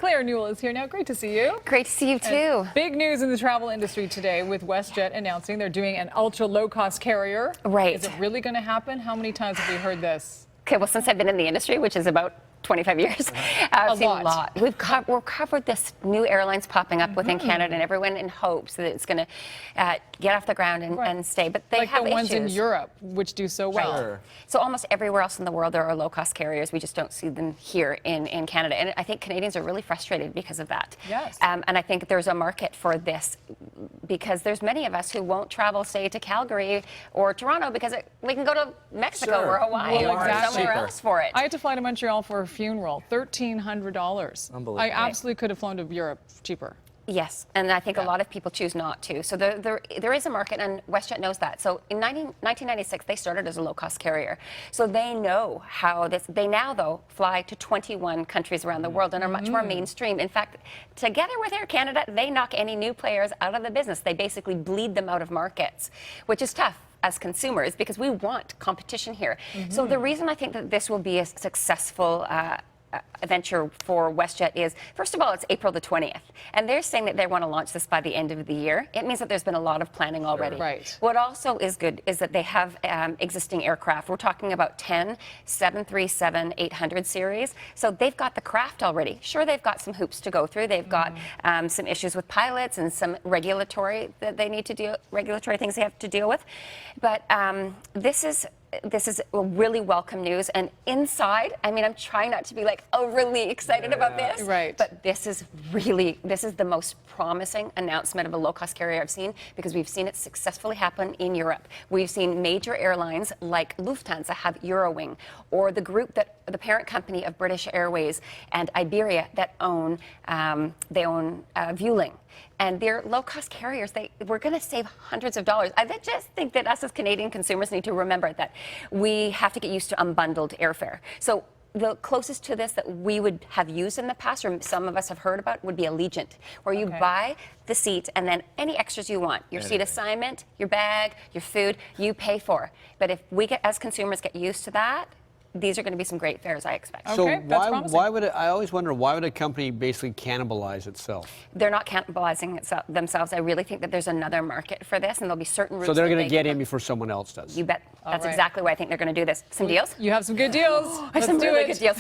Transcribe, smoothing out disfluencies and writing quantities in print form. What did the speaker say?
Claire Newell is here now. Great to see you. Great to see you too. And big news in the travel industry today with WestJet announcing they're doing an ultra low-cost carrier. Right. Is it really going to happen? How many times have we heard this? Okay, well, since I've been in the industry, which is about 25 years, I've seen a lot. We've covered this new airlines popping up within Canada, and everyone in hopes that it's going to get off the ground and stay. But they have the ones issues. in Europe, which do so well. Right. So almost everywhere else in the world there are low-cost carriers. We just don't see them here in Canada. And I think Canadians are really frustrated because of that. Yes. And I think there's a market for this because there's many of us who won't travel, say, to Calgary or Toronto because we can go to Mexico or Hawaii or somewhere else for it. I had to fly to Montreal for a funeral, $1,300. Unbelievable. I absolutely could have flown to Europe cheaper. Yes, and I think a lot of people choose not to. So there is a market, and WestJet knows that. So in 1996, they started as a low-cost carrier. So they know how this. They now, though, fly to 21 countries around the world and are much more mainstream. In fact, together with Air Canada, they knock any new players out of the business. They basically bleed them out of markets, which is tough as consumers because we want competition here. So the reason I think that this will be a successful venture for WestJet is, first of all, it's April the 20th, and they're saying that they want to launch this by the end of the year. It means that there's been a lot of planning already. Right. What also is good is that they have existing aircraft. We're talking about 10 737-800 series, so they've got the craft already. Sure, they've got some hoops to go through. They've got some issues with pilots and some regulatory things they have to deal with, but this is really welcome news. And inside, I mean, I'm trying not to be like overly excited about this, but this is the most promising announcement of a low-cost carrier I've seen because we've seen it successfully happen in Europe. We've seen major airlines like Lufthansa have Eurowing, or the group the parent company of British Airways and Iberia that own Vueling. And they're low-cost carriers. We're going to save hundreds of dollars. I just think that us as Canadian consumers need to remember that we have to get used to unbundled airfare. So the closest to this that we would have used in the past, or some of us have heard about, would be Allegiant, where you buy the seat and then any extras you want, your seat assignment, your bag, your food, you pay for. But if we as consumers get used to that, these are going to be some great fares, I expect. So why would it, I always wonder, why would a company basically cannibalize itself? They're not cannibalizing themselves. I really think that there's another market for this, and there'll be certain routes. So they're going to get in before someone else does. You bet. That's exactly why I think they're going to do this. Some deals? You have some good deals. I have some really good deals.